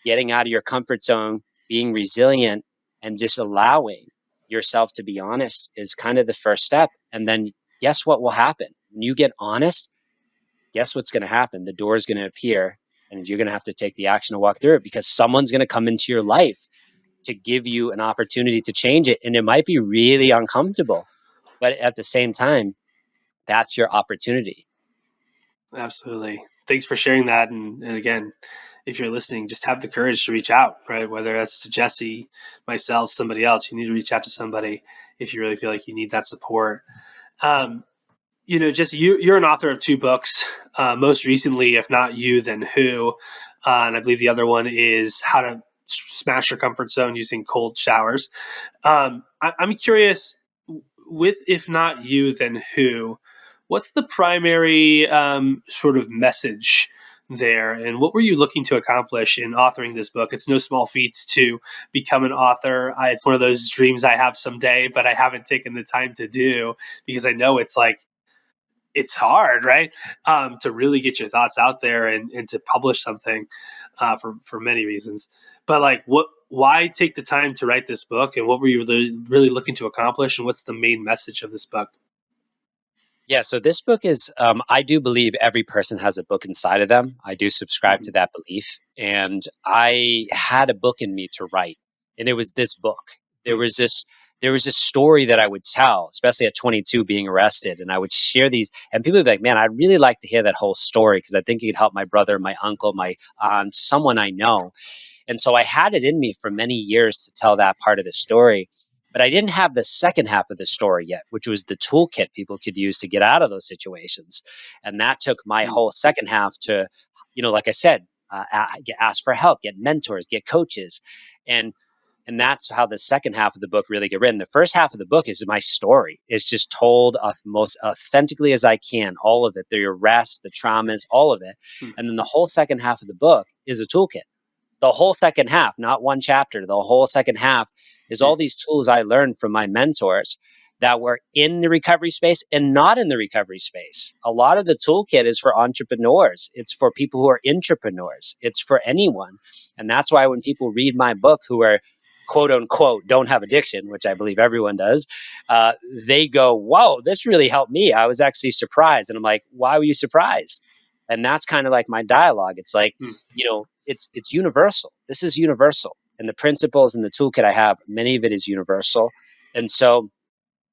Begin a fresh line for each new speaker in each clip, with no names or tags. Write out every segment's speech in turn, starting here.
getting out of your comfort zone, being resilient, and just allowing yourself to be honest is kind of the first step. And then guess what will happen? When you get honest, guess what's going to happen? The door is going to appear and you're going to have to take the action to walk through it because someone's going to come into your life to give you an opportunity to change it. And it might be really uncomfortable, but at the same time, that's your opportunity.
Absolutely. Thanks for sharing that. And again, if you're listening, just have the courage to reach out, right? Whether that's to Jesse, myself, somebody else, you need to reach out to somebody if you really feel like you need that support. Jesse, you're an author of 2 books. Most recently, if not you, then who? And I believe the other one is How to Smash Your Comfort Zone Using Cold Showers. I'm curious, with if not you, then who? What's the primary sort of message there, and what were you looking to accomplish in authoring this book? It's no small feat to become an author. It's one of those dreams I have someday, but I haven't taken the time to do because I know it's hard, right? To really get your thoughts out there and to publish something for many reasons. But why take the time to write this book, and what were you really looking to accomplish, and what's the main message of this book?
Yeah, so this book is, I do believe every person has a book inside of them. I do subscribe to that belief. And I had a book in me to write, and it was this book. There was this, there was this story that I would tell, especially at 22 being arrested. And I would share these, and people would be like, man, I'd really like to hear that whole story because I think it could help my brother, my uncle, my aunt, someone I know. And so I had it in me for many years to tell that part of the story. But I didn't have the second half of the story yet, which was the toolkit people could use to get out of those situations. And that took my whole second half to, like I said, ask for help, get mentors, get coaches. And and that's how the second half of the book really get written. The first half of the book is my story. It's just told most authentically as I can, all of it, the arrests, the traumas, all of it. And then the whole second half of the book is a toolkit. The whole second half, not one chapter, the whole second half is all these tools I learned from my mentors that were in the recovery space and not in the recovery space. A lot of the toolkit is for entrepreneurs. It's for people who are intrapreneurs. It's for anyone. And that's why when people read my book who are quote unquote don't have addiction, which I believe everyone does, they go, whoa, this really helped me. I was actually surprised. And I'm like, why were you surprised? And that's kind of like my dialogue. It's like, it's universal. This is universal. And the principles and the toolkit I have, many of it is universal. And so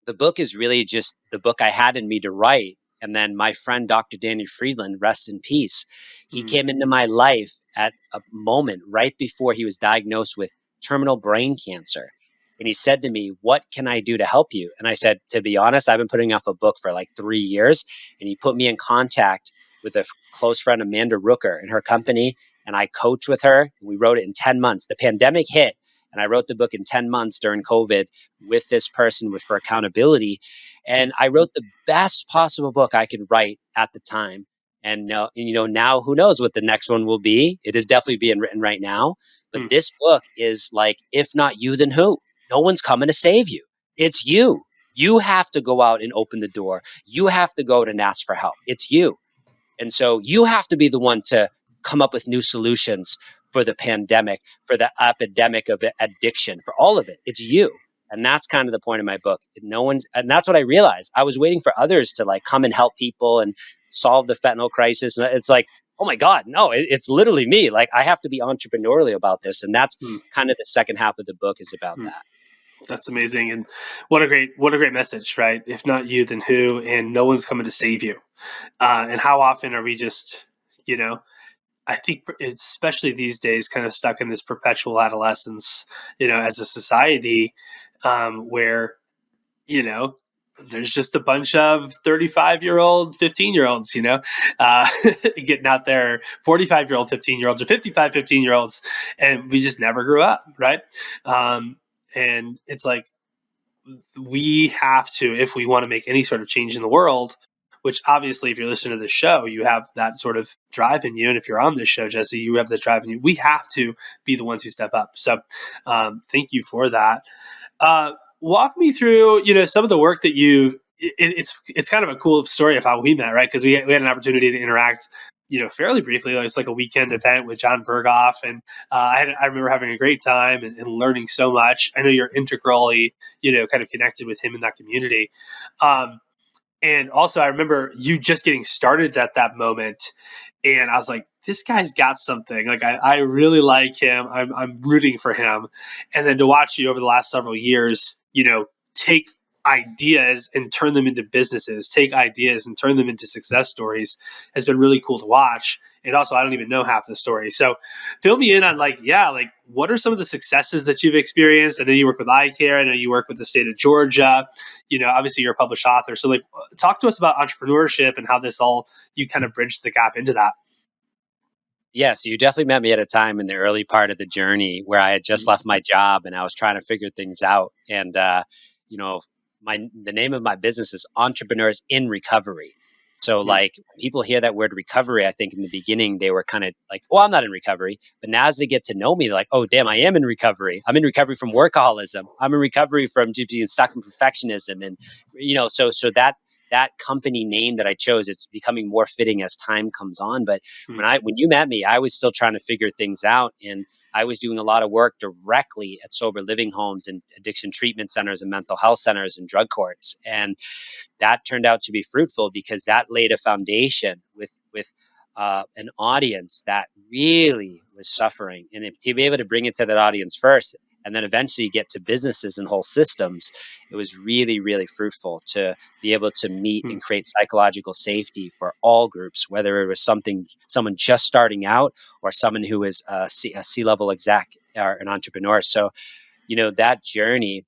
the book is really just the book I had in me to write. And then my friend, Dr. Danny Friedland, rest in peace. He came into my life at a moment right before he was diagnosed with terminal brain cancer. And he said to me, what can I do to help you? And I said, to be honest, I've been putting off a book for like 3 years. And he put me in contact with a close friend, Amanda Rooker, and her company. And I coached with her. We wrote it in 10 months. The pandemic hit. And I wrote the book in 10 months during COVID with this person for accountability. And I wrote the best possible book I could write at the time. And now who knows what the next one will be? It is definitely being written right now. But this book is like, if not you, then who? No one's coming to save you. It's you. You have to go out and open the door. You have to go out and ask for help. It's you. And so you have to be the one to come up with new solutions for the pandemic, for the epidemic of addiction, for all of it. It's you. And that's kind of the point of my book. And that's what I realized. I was waiting for others to like come and help people and solve the fentanyl crisis. And it's like, oh my God, no, it's literally me. Like I have to be entrepreneurial about this. And that's kind of the second half of the book is about that.
That's amazing. And what a great message, right? If not you, then who? And no one's coming to save you. And how often are we just, I think especially these days kind of stuck in this perpetual adolescence, as a society, where, there's just a bunch of 35-year-old, 15-year-olds, getting out there, 45-year-old, 15-year-olds or 55, 15-year-olds. And we just never grew up. Right. And it's like, we have to, if we want to make any sort of change in the world, which obviously if you're listening to this show, you have that sort of drive in you. And if you're on this show, Jesse, you have the drive in you. We have to be the ones who step up. So thank you for that. Walk me through, some of the work that it's kind of a cool story of how we met, right? Because we had an opportunity to interact fairly briefly. It was like a weekend event with John Berghoff, and I remember having a great time and learning so much. I know you're integrally, kind of connected with him in that community. Um, and also, I remember you just getting started at that moment, and I was like, "This guy's got something." Like, I really like him. I'm rooting for him. And then to watch you over the last several years, take ideas and turn them into businesses, take ideas and turn them into success stories, has been really cool to watch. And also, I don't even know half the story. So, fill me in on like what are some of the successes that you've experienced? I know you work with eye care. I know you work with the state of Georgia. Obviously you're a published author. So like talk to us about entrepreneurship and how this all you kind of bridge the gap into that.
Yeah, so you definitely met me at a time in the early part of the journey where I had just
Mhm.
left my job and I was trying to figure things out. And you know, the name of my business is Entrepreneurs in Recovery. So
Mm.
like when people hear that word recovery, I think in the beginning they were kind of like, "Oh, I'm not in recovery." But now as they get to know me, they're like, "Oh, damn, I am in recovery. I'm in recovery from workaholism. I'm in recovery from just being stuck in perfectionism." And so that company name that I chose, it's becoming more fitting as time comes on. But
Mm.
when you met me, I was still trying to figure things out, and I was doing a lot of work directly at sober living homes and addiction treatment centers and mental health centers and drug courts, and that turned out to be fruitful because that laid a foundation with an audience that really was suffering, and if to be able to bring it to that audience first and then eventually get to businesses and whole systems, it was really, really fruitful to be able to meet
Mm.
and create psychological safety for all groups, whether it was someone just starting out or someone who is a C level exec or an entrepreneur. So that journey